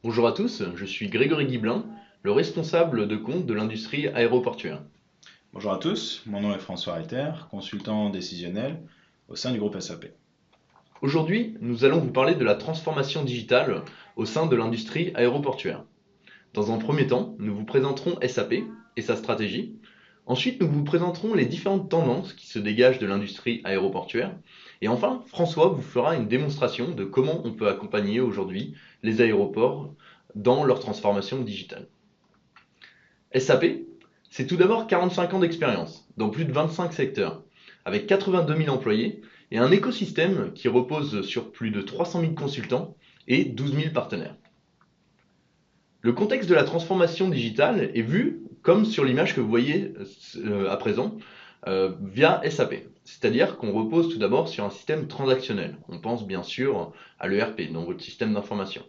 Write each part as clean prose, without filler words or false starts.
Bonjour à tous, je suis Grégory Guiblin, le responsable de compte de l'industrie aéroportuaire. Bonjour à tous, mon nom est François Reiter, consultant décisionnel au sein du groupe SAP. Aujourd'hui, nous allons vous parler de la transformation digitale au sein de l'industrie aéroportuaire. Dans un premier temps, nous vous présenterons SAP et sa stratégie. Ensuite, nous vous présenterons les différentes tendances qui se dégagent de l'industrie aéroportuaire. Et enfin, François vous fera une démonstration de comment on peut accompagner aujourd'hui les aéroports dans leur transformation digitale. SAP, c'est tout d'abord 45 ans d'expérience dans plus de 25 secteurs, avec 82 000 employés et un écosystème qui repose sur plus de 300 000 consultants et 12 000 partenaires. Le contexte de la transformation digitale est vu comme sur l'image que vous voyez à présent via SAP. C'est-à-dire qu'on repose tout d'abord sur un système transactionnel. On pense bien sûr à l'ERP, dans votre système d'information.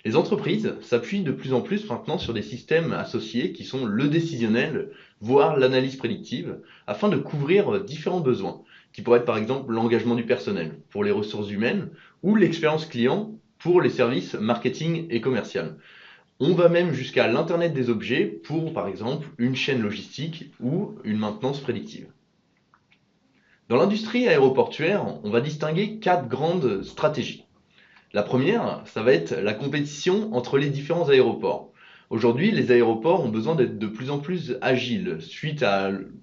Les entreprises s'appuient de plus en plus maintenant sur des systèmes associés qui sont le décisionnel, voire l'analyse prédictive, afin de couvrir différents besoins, qui pourraient être par exemple l'engagement du personnel pour les ressources humaines ou l'expérience client pour les services marketing et commercial. On va même jusqu'à l'Internet des objets pour par exemple une chaîne logistique ou une maintenance prédictive. Dans l'industrie aéroportuaire, on va distinguer quatre grandes stratégies. La première, ça va être la compétition entre les différents aéroports. Aujourd'hui, les aéroports ont besoin d'être de plus en plus agiles,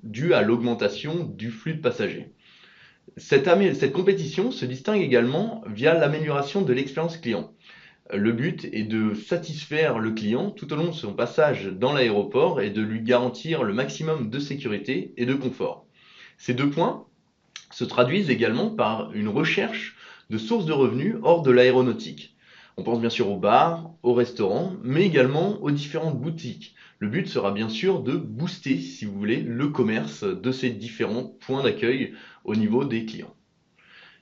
dû à l'augmentation du flux de passagers. Cette compétition se distingue également via l'amélioration de l'expérience client. Le but est de satisfaire le client tout au long de son passage dans l'aéroport et de lui garantir le maximum de sécurité et de confort. Ces deux points se traduisent également par une recherche de sources de revenus hors de l'aéronautique. On pense bien sûr aux bars, aux restaurants, mais également aux différentes boutiques. Le but sera bien sûr de booster, si vous voulez, le commerce de ces différents points d'accueil au niveau des clients.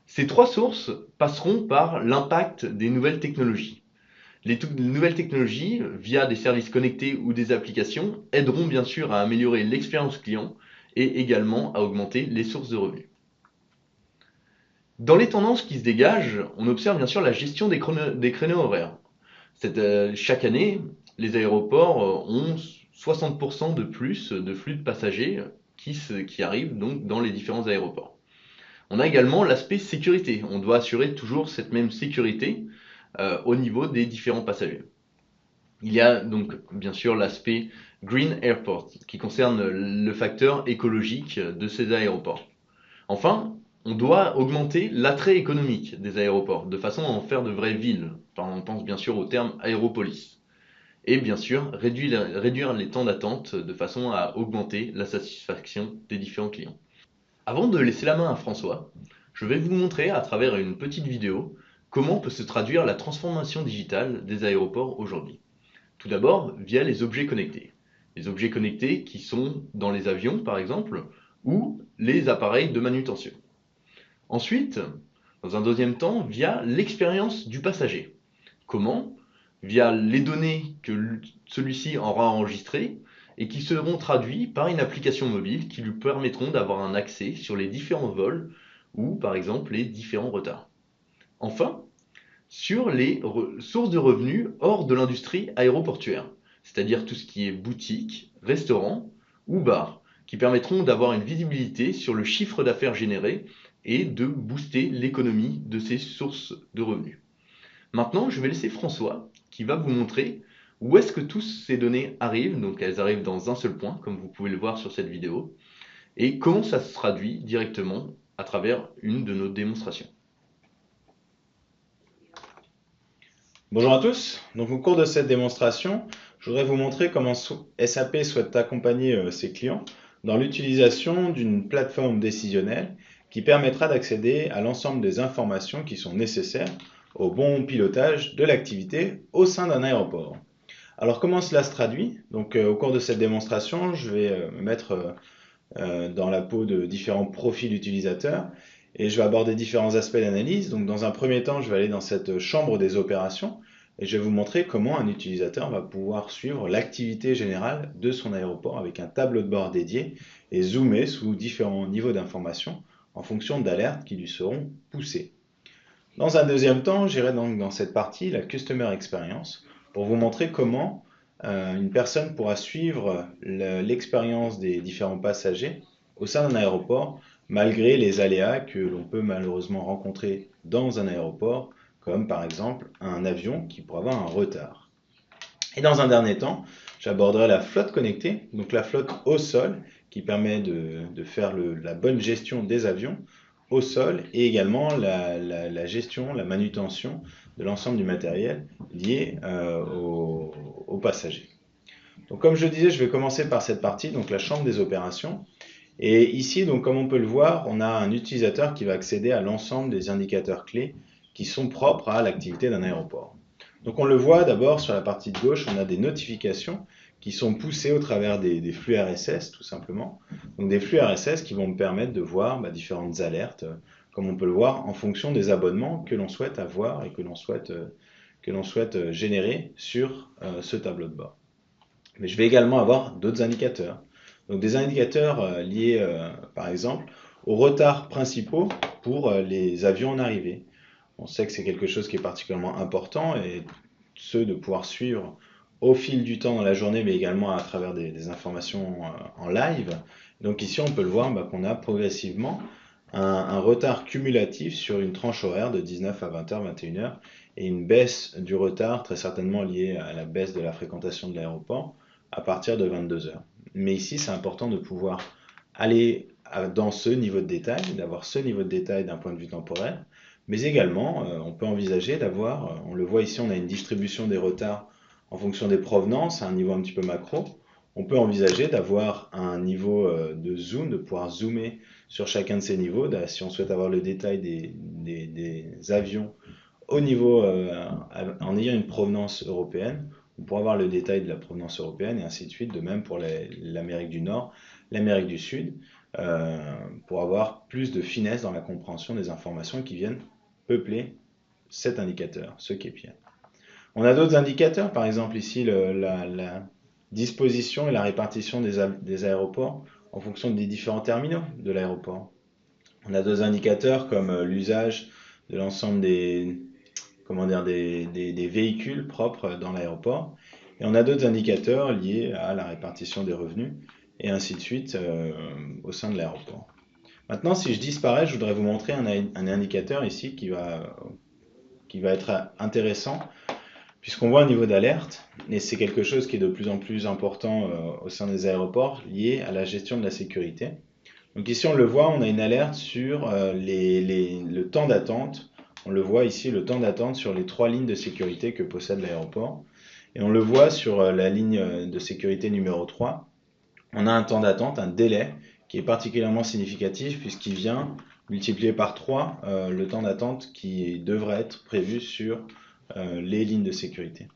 Ces trois sources passeront par l'impact des nouvelles technologies. Les nouvelles technologies, via des services connectés ou des applications, aideront bien sûr à améliorer l'expérience client et également à augmenter les sources de revenus. Dans les tendances qui se dégagent, on observe bien sûr la gestion des créneaux horaires. Chaque année, les aéroports ont 60% de plus de flux de passagers qui arrivent donc dans les différents aéroports. On a également l'aspect sécurité. On doit assurer toujours cette même sécurité au niveau des différents passagers. Il y a donc bien sûr l'aspect Green Airport qui concerne le facteur écologique de ces aéroports. Enfin, on doit augmenter l'attrait économique des aéroports, de façon à en faire de vraies villes. Enfin, on pense bien sûr au terme aéropolis. Et bien sûr, réduire les temps d'attente de façon à augmenter la satisfaction des différents clients. Avant de laisser la main à François, je vais vous montrer à travers une petite vidéo comment peut se traduire la transformation digitale des aéroports aujourd'hui. Tout d'abord, via les objets connectés. Les objets connectés qui sont dans les avions, par exemple, ou les appareils de manutention. Ensuite, dans un deuxième temps, via l'expérience du passager. Comment? Via les données que celui-ci aura enregistrées et qui seront traduites par une application mobile qui lui permettront d'avoir un accès sur les différents vols ou par exemple les différents retards. Enfin, sur les sources de revenus hors de l'industrie aéroportuaire, c'est-à-dire tout ce qui est boutique, restaurant ou bar, qui permettront d'avoir une visibilité sur le chiffre d'affaires généré et de booster l'économie de ces sources de revenus. Maintenant, je vais laisser François qui va vous montrer où est-ce que toutes ces données arrivent. Donc elles arrivent dans un seul point, comme vous pouvez le voir sur cette vidéo, et comment ça se traduit directement à travers une de nos démonstrations. Bonjour à tous, donc au cours de cette démonstration, je voudrais vous montrer comment SAP souhaite accompagner ses clients dans l'utilisation d'une plateforme décisionnelle qui permettra d'accéder à l'ensemble des informations qui sont nécessaires au bon pilotage de l'activité au sein d'un aéroport. Alors comment cela se traduit? Donc au cours de cette démonstration, je vais me mettre dans la peau de différents profils utilisateurs et je vais aborder différents aspects d'analyse. Donc dans un premier temps, je vais aller dans cette chambre des opérations et je vais vous montrer comment un utilisateur va pouvoir suivre l'activité générale de son aéroport avec un tableau de bord dédié et zoomer sous différents niveaux d'information en fonction d'alertes qui lui seront poussées. Dans un deuxième temps, j'irai donc dans cette partie, la Customer Experience, pour vous montrer comment une personne pourra suivre l'expérience des différents passagers au sein d'un aéroport, malgré les aléas que l'on peut malheureusement rencontrer dans un aéroport, comme par exemple un avion qui pourrait avoir un retard. Et dans un dernier temps, j'aborderai la flotte connectée, donc la flotte au sol, qui permet de faire la bonne gestion des avions au sol, et également la gestion, la manutention de l'ensemble du matériel lié aux passagers. Donc comme je disais, je vais commencer par cette partie, donc la chambre des opérations. Et ici, donc comme on peut le voir, on a un utilisateur qui va accéder à l'ensemble des indicateurs clés qui sont propres à l'activité d'un aéroport. Donc on le voit d'abord sur la partie de gauche, on a des notifications qui sont poussées au travers des flux RSS tout simplement. Donc des flux RSS qui vont me permettre de voir différentes alertes, comme on peut le voir, en fonction des abonnements que l'on souhaite avoir et que l'on souhaite générer sur ce tableau de bord. Mais je vais également avoir d'autres indicateurs. Donc des indicateurs liés par exemple aux retards principaux pour les avions en arrivée. On sait que c'est quelque chose qui est particulièrement important et ce de pouvoir suivre au fil du temps dans la journée, mais également à travers des informations en live. Donc ici, on peut le voir qu'on a progressivement un retard cumulatif sur une tranche horaire de 19 à 20h, 21h, et une baisse du retard très certainement liée à la baisse de la fréquentation de l'aéroport à partir de 22h. Mais ici, c'est important de pouvoir aller dans ce niveau de détail, d'avoir ce niveau de détail d'un point de vue temporel, mais également, on peut envisager d'avoir, on le voit ici, on a une distribution des retards en fonction des provenances, à un niveau un petit peu macro. On peut envisager d'avoir un niveau de zoom, de pouvoir zoomer sur chacun de ces niveaux, si on souhaite avoir le détail des avions au niveau, en ayant une provenance européenne, on pourra avoir le détail de la provenance européenne et ainsi de suite, de même pour l'Amérique du Nord, l'Amérique du Sud, euh, pour avoir plus de finesse dans la compréhension des informations qui viennent peupler cet indicateur, ce KPI. On a d'autres indicateurs, par exemple ici la disposition et la répartition des aéroports en fonction des différents terminaux de l'aéroport. On a d'autres indicateurs comme l'usage de l'ensemble des véhicules propres dans l'aéroport. Et on a d'autres indicateurs liés à la répartition des revenus et ainsi de suite au sein de l'aéroport. Maintenant, si je disparais, je voudrais vous montrer un indicateur ici qui va être intéressant puisqu'on voit un niveau d'alerte, et c'est quelque chose qui est de plus en plus important au sein des aéroports, lié à la gestion de la sécurité. Donc ici, on le voit, on a une alerte sur le temps d'attente. On le voit ici, le temps d'attente sur les 3 lignes de sécurité que possède l'aéroport. Et on le voit sur la ligne de sécurité numéro 3. On a un temps d'attente, un délai, qui est particulièrement significatif puisqu'il vient multiplier par 3 le temps d'attente qui devrait être prévu sur les lignes de sécurité.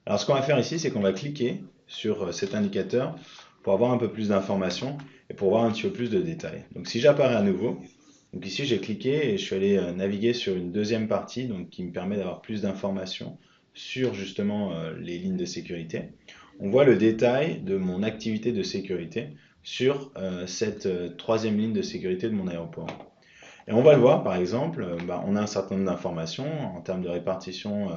Alors ce qu'on va faire ici, c'est qu'on va cliquer sur cet indicateur pour avoir un peu plus d'informations et pour voir un petit peu plus de détails. Donc si j'apparais à nouveau, donc ici j'ai cliqué et je suis allé naviguer sur une deuxième partie donc qui me permet d'avoir plus d'informations sur justement les lignes de sécurité. On voit le détail de mon activité de sécurité sur cette troisième ligne de sécurité de mon aéroport. Et on va le voir, par exemple, on a un certain nombre d'informations en termes de répartition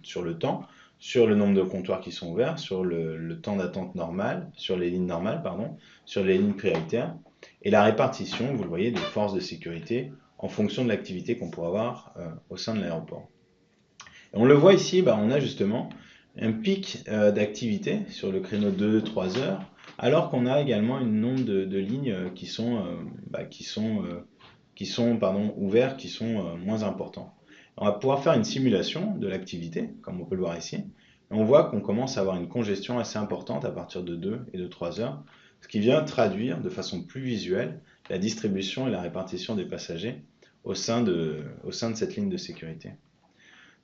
sur le temps, sur le nombre de comptoirs qui sont ouverts, sur le temps d'attente normal, sur les lignes normales, pardon, sur les lignes prioritaires, et la répartition, vous le voyez, des forces de sécurité en fonction de l'activité qu'on pourra avoir au sein de l'aéroport. Et on le voit ici, on a justement un pic d'activité sur le créneau de 2-3 heures, alors qu'on a également un nombre de lignes qui sont ouverts, qui sont moins importants. On va pouvoir faire une simulation de l'activité, comme on peut le voir ici. Et on voit qu'on commence à avoir une congestion assez importante à partir de 2 et de 3 heures, ce qui vient traduire de façon plus visuelle la distribution et la répartition des passagers au sein de cette ligne de sécurité.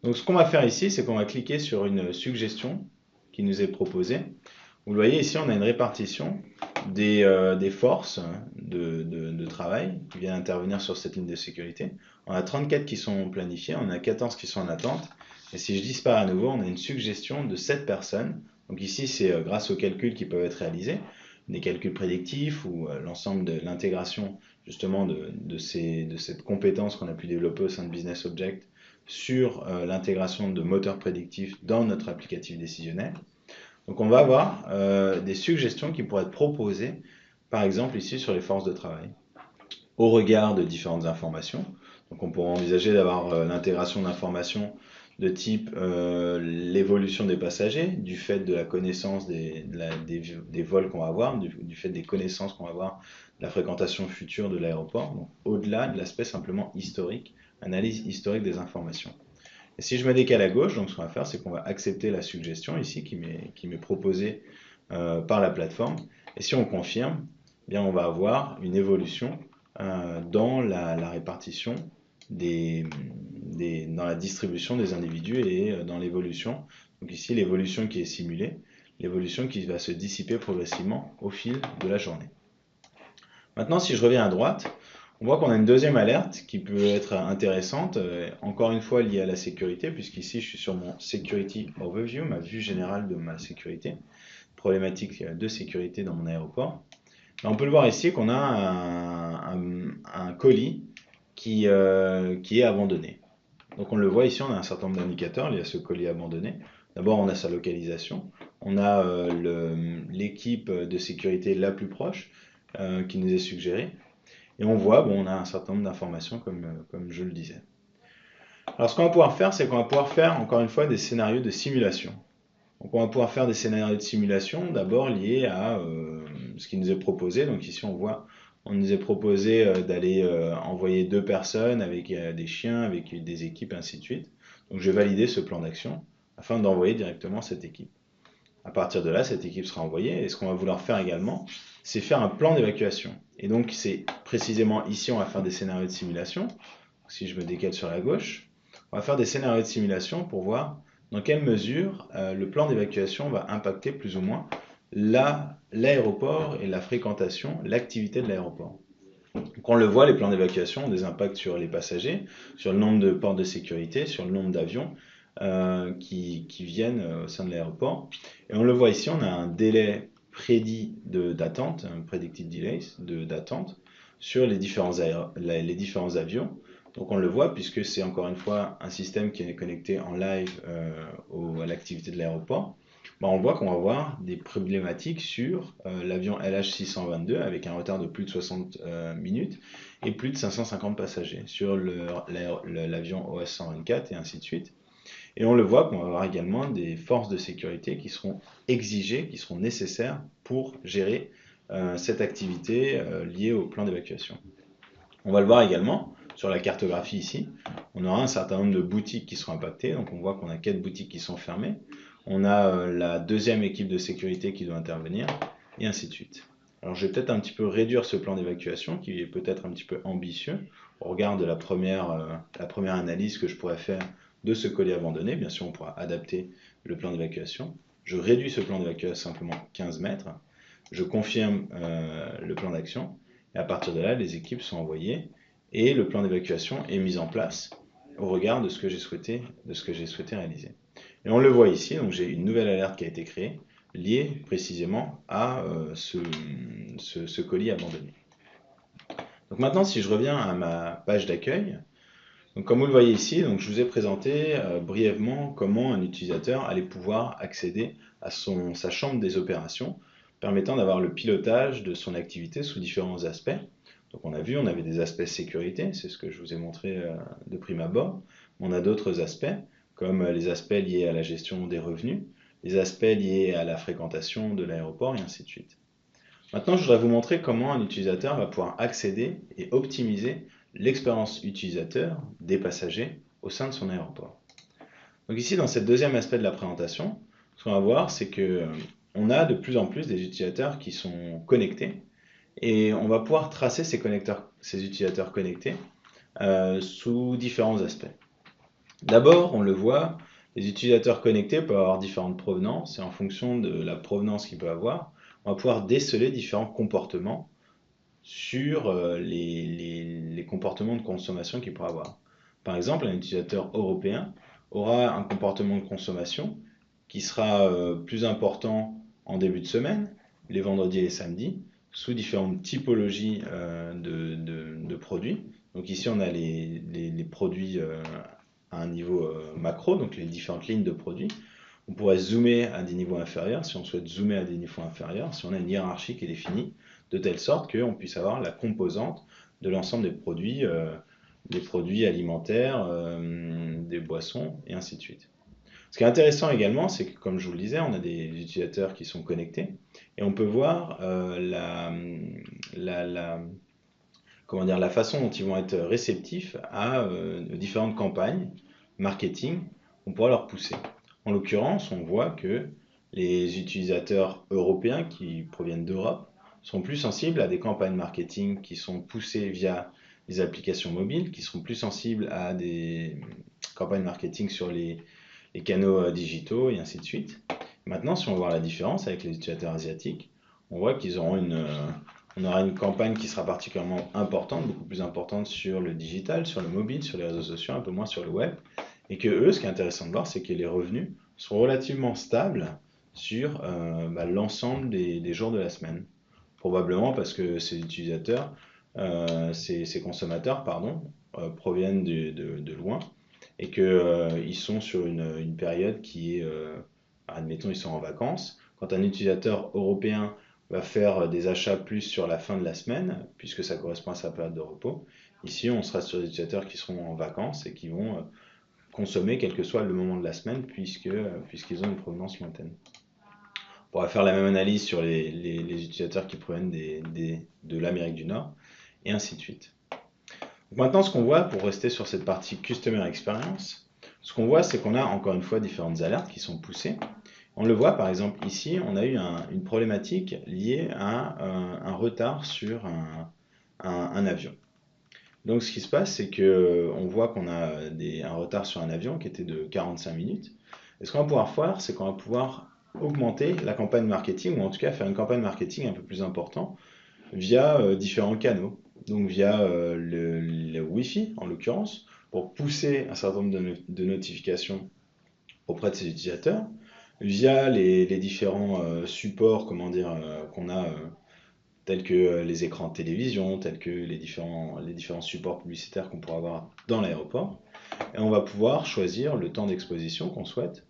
Donc ce qu'on va faire ici, c'est qu'on va cliquer sur une suggestion qui nous est proposée. Vous le voyez ici, on a une répartition des forces de travail qui viennent intervenir sur cette ligne de sécurité. On a 34 qui sont planifiées, on a 14 qui sont en attente. Et si je disparais à nouveau, on a une suggestion de 7 personnes. Donc ici, c'est grâce aux calculs qui peuvent être réalisés, des calculs prédictifs ou l'ensemble de l'intégration justement de cette compétence qu'on a pu développer au sein de Business Object sur l'intégration de moteurs prédictifs dans notre applicatif décisionnel. Donc on va avoir des suggestions qui pourraient être proposées, par exemple ici sur les forces de travail, au regard de différentes informations. Donc on pourrait envisager d'avoir l'intégration d'informations de type l'évolution des passagers, du fait de la connaissance des vols qu'on va avoir, du fait des connaissances qu'on va avoir de la fréquentation future de l'aéroport, donc au-delà de l'aspect simplement historique, analyse historique des informations. Et si je me décale à gauche, donc ce qu'on va faire, c'est qu'on va accepter la suggestion ici qui m'est proposée par la plateforme. Et si on confirme, eh bien on va avoir une évolution dans la répartition dans la distribution des individus et dans l'évolution. Donc ici, l'évolution qui est simulée, l'évolution qui va se dissiper progressivement au fil de la journée. Maintenant, si je reviens à droite, on voit qu'on a une deuxième alerte qui peut être intéressante, encore une fois liée à la sécurité, puisqu'ici je suis sur mon Security Overview, ma vue générale de ma sécurité, problématique de sécurité dans mon aéroport. On peut le voir ici qu'on a un colis qui est abandonné. Donc on le voit ici, on a un certain nombre d'indicateurs liés à ce colis abandonné. D'abord, on a sa localisation, on a l'équipe de sécurité la plus proche qui nous est suggérée, et on voit, bon, on a un certain nombre d'informations comme je le disais. Alors ce qu'on va pouvoir faire, c'est qu'on va pouvoir faire encore une fois des scénarios de simulation. Donc on va pouvoir faire des scénarios de simulation d'abord liés à ce qui nous est proposé. Donc ici on voit, on nous est proposé d'aller envoyer 2 personnes avec des chiens, avec des équipes, ainsi de suite. Donc je vais valider ce plan d'action afin d'envoyer directement cette équipe. À partir de là, cette équipe sera envoyée et ce qu'on va vouloir faire également, c'est faire un plan d'évacuation. Et donc c'est précisément ici on va faire des scénarios de simulation. Si je me décale sur la gauche, on va faire des scénarios de simulation pour voir dans quelle mesure le plan d'évacuation va impacter plus ou moins l'aéroport et la fréquentation, l'activité de l'aéroport. Donc on le voit, les plans d'évacuation ont des impacts sur les passagers, sur le nombre de portes de sécurité, sur le nombre d'avions qui viennent au sein de l'aéroport. Et on le voit ici, on a un délai prédit d'attente, un predicted delay d'attente sur les différents avions. Donc on le voit puisque c'est encore une fois un système qui est connecté en live à l'activité de l'aéroport. On voit qu'on va avoir des problématiques sur l'avion LH622 avec un retard de plus de 60 minutes et plus de 550 passagers, sur l'avion OS124 et ainsi de suite. Et on le voit qu'on va avoir également des forces de sécurité qui seront exigées, qui seront nécessaires pour gérer cette activité liée au plan d'évacuation. On va le voir également sur la cartographie ici. On aura un certain nombre de boutiques qui seront impactées. Donc on voit qu'on a 4 boutiques qui sont fermées. On a la deuxième équipe de sécurité qui doit intervenir, et ainsi de suite. Alors je vais peut-être un petit peu réduire ce plan d'évacuation, qui est peut-être un petit peu ambitieux, au regard de la première analyse que je pourrais faire de ce colis abandonné. Bien sûr, on pourra adapter le plan d'évacuation. Je réduis ce plan d'évacuation simplement 15 mètres. Je confirme le plan d'action, et à partir de là, les équipes sont envoyées, et le plan d'évacuation est mis en place au regard de ce que j'ai souhaité réaliser. Et on le voit ici, donc j'ai une nouvelle alerte qui a été créée, liée précisément à ce colis abandonné. Donc maintenant, si je reviens à ma page d'accueil, donc comme vous le voyez ici, donc je vous ai présenté brièvement comment un utilisateur allait pouvoir accéder à sa chambre des opérations, permettant d'avoir le pilotage de son activité sous différents aspects. Donc on a vu, on avait des aspects sécurité, c'est ce que je vous ai montré de prime abord. On a d'autres aspects, comme les aspects liés à la gestion des revenus, les aspects liés à la fréquentation de l'aéroport, et ainsi de suite. Maintenant, je voudrais vous montrer comment un utilisateur va pouvoir accéder et optimiser l'expérience utilisateur des passagers au sein de son aéroport. Donc ici, dans ce deuxième aspect de la présentation, ce qu'on va voir, c'est que on a de plus en plus des utilisateurs qui sont connectés et on va pouvoir tracer ces utilisateurs connectés sous différents aspects. D'abord, on le voit, les utilisateurs connectés peuvent avoir différentes provenances et en fonction de la provenance qu'ils peuvent avoir, on va pouvoir déceler différents comportements sur les comportements de consommation qu'il pourra avoir. Par exemple, un utilisateur européen aura un comportement de consommation qui sera plus important en début de semaine, les vendredis et les samedis, sous différentes typologies de produits. Donc ici, on a les produits à un niveau macro, donc les différentes lignes de produits. On pourrait zoomer à des niveaux inférieurs si on souhaite zoomer à des niveaux inférieurs, si on a une hiérarchie qui est définie, de telle sorte qu'on puisse avoir la composante de l'ensemble des produits alimentaires, des boissons, et ainsi de suite. Ce qui est intéressant également, c'est que, comme je vous le disais, on a des utilisateurs qui sont connectés, et on peut voir comment dire, la façon dont ils vont être réceptifs à différentes campagnes marketing qu'on pourra leur pousser. En l'occurrence, on voit que les utilisateurs européens qui proviennent d'Europe sont plus sensibles à des campagnes marketing qui sont poussées via les applications mobiles, qui seront plus sensibles à des campagnes marketing sur les canaux digitaux et ainsi de suite. Maintenant, si on veut voir la différence avec les utilisateurs asiatiques, on voit qu'ils auront on aura une campagne qui sera particulièrement importante, beaucoup plus importante sur le digital, sur le mobile, sur les réseaux sociaux, un peu moins sur le web. Et que eux, ce qui est intéressant de voir, c'est que les revenus sont relativement stables sur l'ensemble des jours de la semaine. Probablement parce que ces utilisateurs, ces consommateurs, pardon, proviennent de loin et qu'ils sont sur une période qui est, admettons, ils sont en vacances. Quand un utilisateur européen va faire des achats plus sur la fin de la semaine, puisque ça correspond à sa période de repos, ici, on sera sur des utilisateurs qui seront en vacances et qui vont consommer quel que soit le moment de la semaine, puisqu'ils ont une provenance lointaine. On pourra faire la même analyse sur les utilisateurs qui proviennent de l'Amérique du Nord, et ainsi de suite. Donc maintenant, ce qu'on voit, pour rester sur cette partie Customer Experience, ce qu'on voit, c'est qu'on a encore une fois différentes alertes qui sont poussées. On le voit par exemple ici, on a eu une problématique liée à un retard sur un avion. Donc ce qui se passe, c'est qu'on voit qu'on a un retard sur un avion qui était de 45 minutes. Et ce qu'on va pouvoir faire, c'est qu'on va pouvoir augmenter la campagne marketing, ou en tout cas faire une campagne marketing un peu plus importante via différents canaux. Donc via le Wi-Fi en l'occurrence, pour pousser un certain nombre de notifications auprès de ces utilisateurs, via les différents supports qu'on a tels que les écrans de télévision, tels que les différents supports publicitaires qu'on pourra avoir dans l'aéroport. Et on va pouvoir choisir le temps d'exposition qu'on souhaite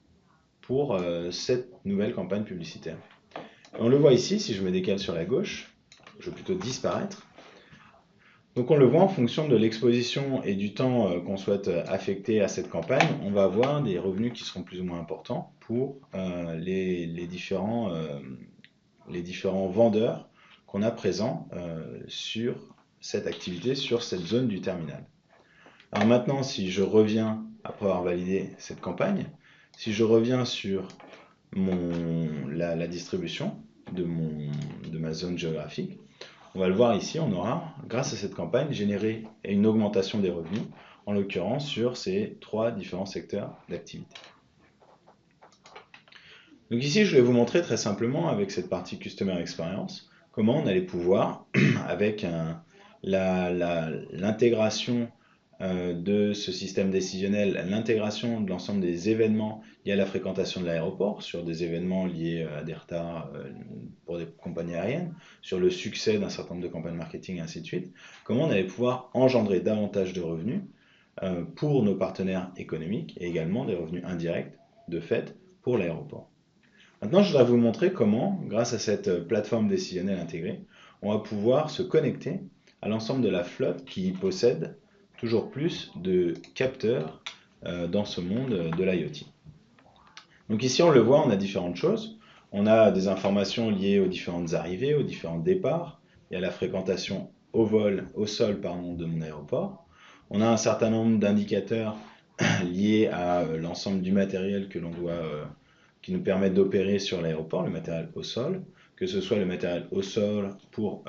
pour cette nouvelle campagne publicitaire. Et on le voit ici, si je me décale sur la gauche, je vais plutôt disparaître. Donc on le voit en fonction de l'exposition et du temps qu'on souhaite affecter à cette campagne, on va avoir des revenus qui seront plus ou moins importants pour les différents vendeurs qu'on a présents sur cette activité, sur cette zone du terminal. Alors maintenant, si je reviens, après avoir validé cette campagne, si je reviens sur la distribution de ma zone géographique, on va le voir ici, on aura, grâce à cette campagne, généré une augmentation des revenus, en l'occurrence sur ces 3 différents secteurs d'activité. Donc ici, je vais vous montrer très simplement, avec cette partie Customer Experience, comment on allait pouvoir, avec l'intégration de ce système décisionnel, l'intégration de l'ensemble des événements liés à la fréquentation de l'aéroport, sur des événements liés à des retards pour des compagnies aériennes, sur le succès d'un certain nombre de campagnes marketing et ainsi de suite, comment on allait pouvoir engendrer davantage de revenus pour nos partenaires économiques et également des revenus indirects de fait pour l'aéroport. Maintenant, je voudrais vous montrer comment, grâce à cette plateforme décisionnelle intégrée, on va pouvoir se connecter à l'ensemble de la flotte qui possède toujours plus de capteurs dans ce monde de l'IoT. Donc ici, on le voit, on a différentes choses. On a des informations liées aux différentes arrivées, aux différents départs, et à la fréquentation au sol de mon aéroport. On a un certain nombre d'indicateurs liés à l'ensemble du matériel qui nous permet d'opérer sur l'aéroport, le matériel au sol, que ce soit le matériel au sol pour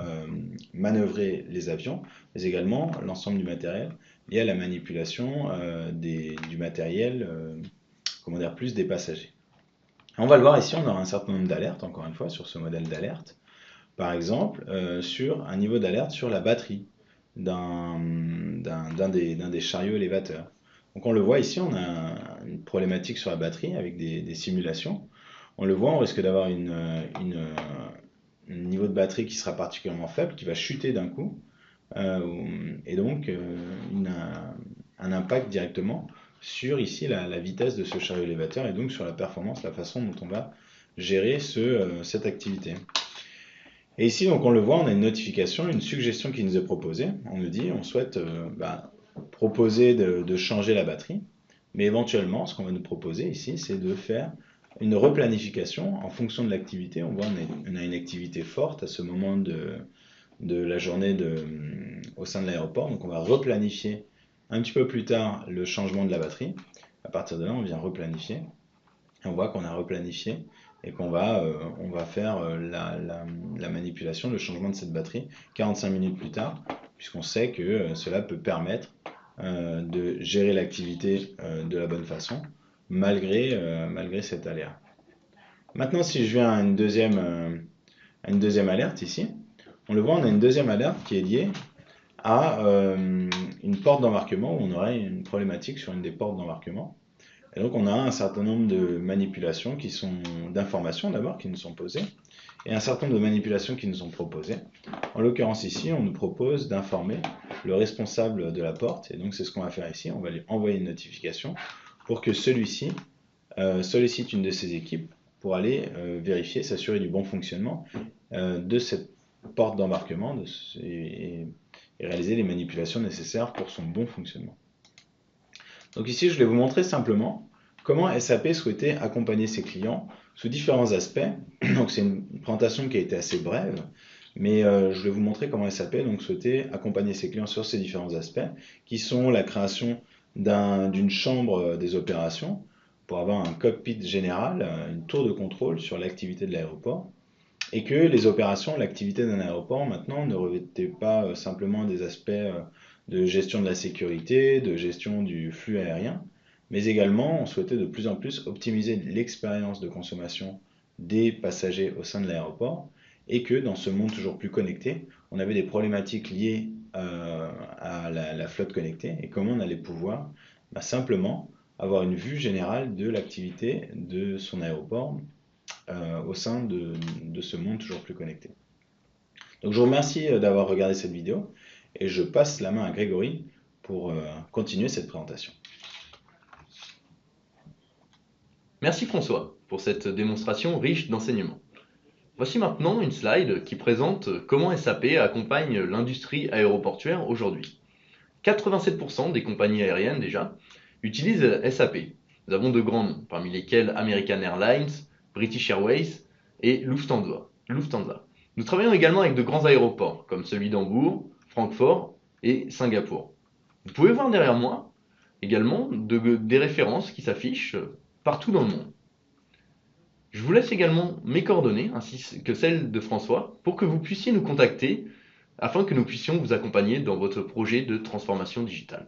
manœuvrer les avions, mais également l'ensemble du matériel lié à la manipulation du matériel, plus des passagers. On va le voir ici, on aura un certain nombre d'alertes, encore une fois, sur ce modèle d'alerte. Par exemple, sur un niveau d'alerte sur la batterie d'un des chariots élévateurs. Donc on le voit ici, on a une problématique sur la batterie avec des simulations. On le voit, on risque d'avoir un niveau de batterie qui sera particulièrement faible, qui va chuter d'un coup, et donc un impact directement sur ici la vitesse de ce chariot élévateur et donc sur la performance, la façon dont on va gérer cette activité. Et ici, donc on le voit, on a une notification, une suggestion qui nous est proposée. On nous dit, on souhaite proposer de changer la batterie, mais éventuellement, ce qu'on va nous proposer ici, c'est de faire une replanification en fonction de l'activité. On voit, on a une activité forte à ce moment de la journée au sein de l'aéroport, donc on va replanifier un petit peu plus tard le changement de la batterie. À partir de là, on vient replanifier. Et on voit qu'on a replanifié et qu'on va, on va faire la manipulation, le changement de cette batterie 45 minutes plus tard, puisqu'on sait que cela peut permettre de gérer l'activité de la bonne façon, malgré cet aléa. Maintenant, si je viens à une deuxième alerte ici, on le voit, on a une deuxième alerte qui est liée à une porte d'embarquement, où on aurait une problématique sur une des portes d'embarquement. Et donc on a un certain nombre de manipulations d'informations d'abord qui nous sont posées, et un certain nombre de manipulations qui nous sont proposées. En l'occurrence ici, on nous propose d'informer le responsable de la porte, et donc c'est ce qu'on va faire ici, on va lui envoyer une notification pour que celui-ci sollicite une de ses équipes pour aller vérifier, s'assurer du bon fonctionnement de cette porte d'embarquement et réaliser les manipulations nécessaires pour son bon fonctionnement. Donc ici, je vais vous montrer simplement comment SAP souhaitait accompagner ses clients sous différents aspects. Donc c'est une présentation qui a été assez brève, mais je vais vous montrer comment SAP souhaitait accompagner ses clients sur ces différents aspects, qui sont la création d'une chambre des opérations pour avoir un cockpit général, une tour de contrôle sur l'activité de l'aéroport, et que les opérations, l'activité d'un aéroport maintenant ne revêtait pas simplement des aspects de gestion de la sécurité, de gestion du flux aérien, mais également on souhaitait de plus en plus optimiser l'expérience de consommation des passagers au sein de l'aéroport, et que dans ce monde toujours plus connecté, on avait des problématiques liées à la flotte connectée, et comment on allait pouvoir simplement avoir une vue générale de l'activité de son aéroport au sein de ce monde toujours plus connecté. Donc je vous remercie d'avoir regardé cette vidéo et je passe la main à Grégory pour continuer cette présentation. Merci François pour cette démonstration riche d'enseignements. Voici maintenant une slide qui présente comment SAP accompagne l'industrie aéroportuaire aujourd'hui. 87% des compagnies aériennes déjà utilisent SAP. Nous avons de grands noms, parmi lesquels American Airlines, British Airways et Lufthansa. Nous travaillons également avec de grands aéroports, comme celui d'Hambourg, Francfort et Singapour. Vous pouvez voir derrière moi également des références qui s'affichent partout dans le monde. Je vous laisse également mes coordonnées, ainsi que celles de François, pour que vous puissiez nous contacter, afin que nous puissions vous accompagner dans votre projet de transformation digitale.